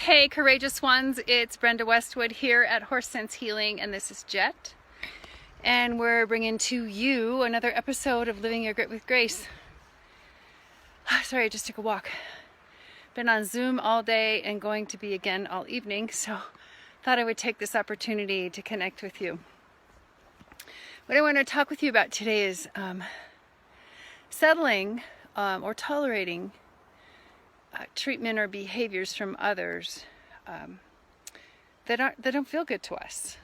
Hey courageous ones, it's Brenda Westwood here at Horse Sense Healing, and this is Jet, and we're bringing to you another episode of Living Your Grit with Grace. Sorry, I just took a walk. Been on Zoom all day and going to be again all evening, so thought I would take this opportunity to connect with you. What I want to talk with you about today is settling or tolerating treatment or behaviors from others that don't feel good to us.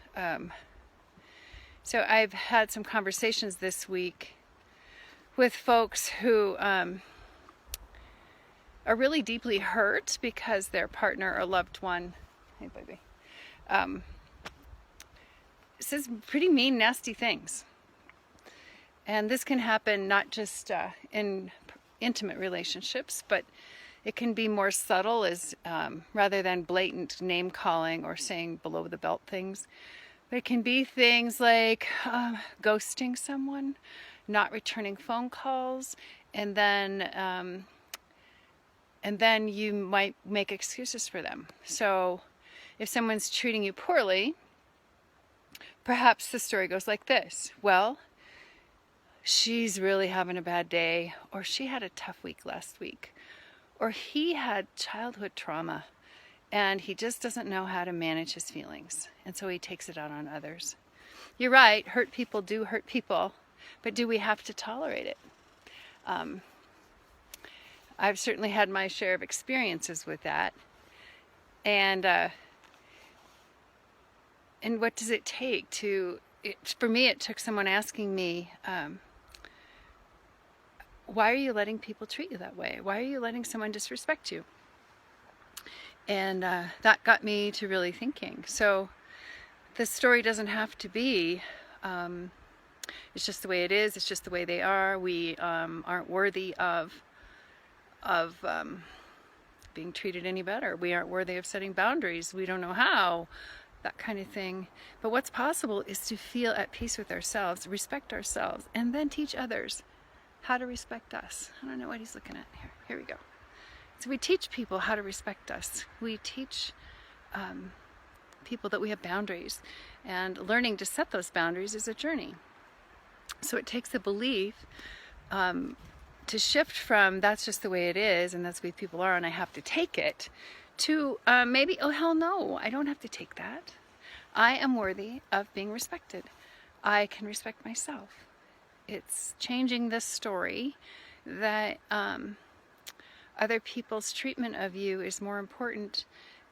So I've had some conversations this week with folks who are really deeply hurt because their partner or loved one, hey baby, says pretty mean, nasty things. And this can happen not just in intimate relationships, but it can be more subtle, as rather than blatant name calling or saying below the belt things. But it can be things like ghosting someone, not returning phone calls, and then you might make excuses for them. So if someone's treating you poorly, perhaps the story goes like this: well, she's really having a bad day, or she had a tough week last week, or he had childhood trauma and he just doesn't know how to manage his feelings, and so he takes it out on others. You're right, hurt people do hurt people, but do we have to tolerate it? I've certainly had my share of experiences with that. And what does it take to, for me it took someone asking me, why are you letting people treat you that way? Why are you letting someone disrespect you? And that got me to really thinking. So this story doesn't have to be, it's just the way it is, it's just the way they are. We aren't worthy of being treated any better. We aren't worthy of setting boundaries. We don't know how, that kind of thing. But what's possible is to feel at peace with ourselves, respect ourselves, and then teach others how to respect us. I don't know what he's looking at here. Here we go. So we teach people how to respect us. We teach people that we have boundaries, and learning to set those boundaries is a journey. So it takes a belief to shift from that's just the way it is and that's the way people are and I have to take it, to maybe, oh hell no, I don't have to take that. I am worthy of being respected. I can respect myself. It's changing this story that other people's treatment of you is more important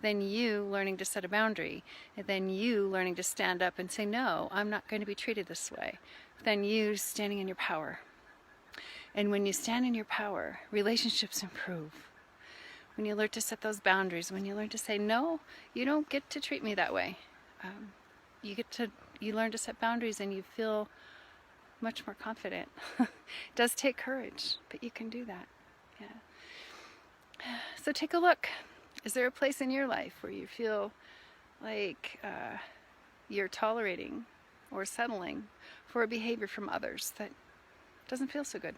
than you learning to set a boundary, and then you learning to stand up and say, no, I'm not going to be treated this way. Then you standing in your power. And when you stand in your power, relationships improve. When you learn to set those boundaries, when you learn to say, no, you don't get to treat me that way. You learn to set boundaries and you feel much more confident. It does take courage, but you can do that. Yeah. So take a look. Is there a place in your life where you feel like you're tolerating or settling for a behavior from others that doesn't feel so good?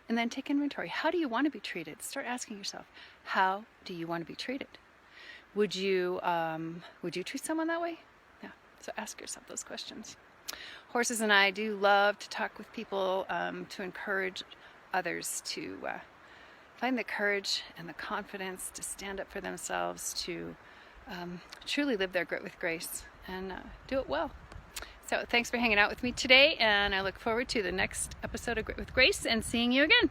And then take inventory. How do you want to be treated? Start asking yourself, how do you want to be treated? Would you treat someone that way? Yeah. So ask yourself those questions. Horses and I do love to talk with people to encourage others to find the courage and the confidence to stand up for themselves, to truly live their grit with grace and do it well. So thanks for hanging out with me today, and I look forward to the next episode of Grit with Grace and seeing you again.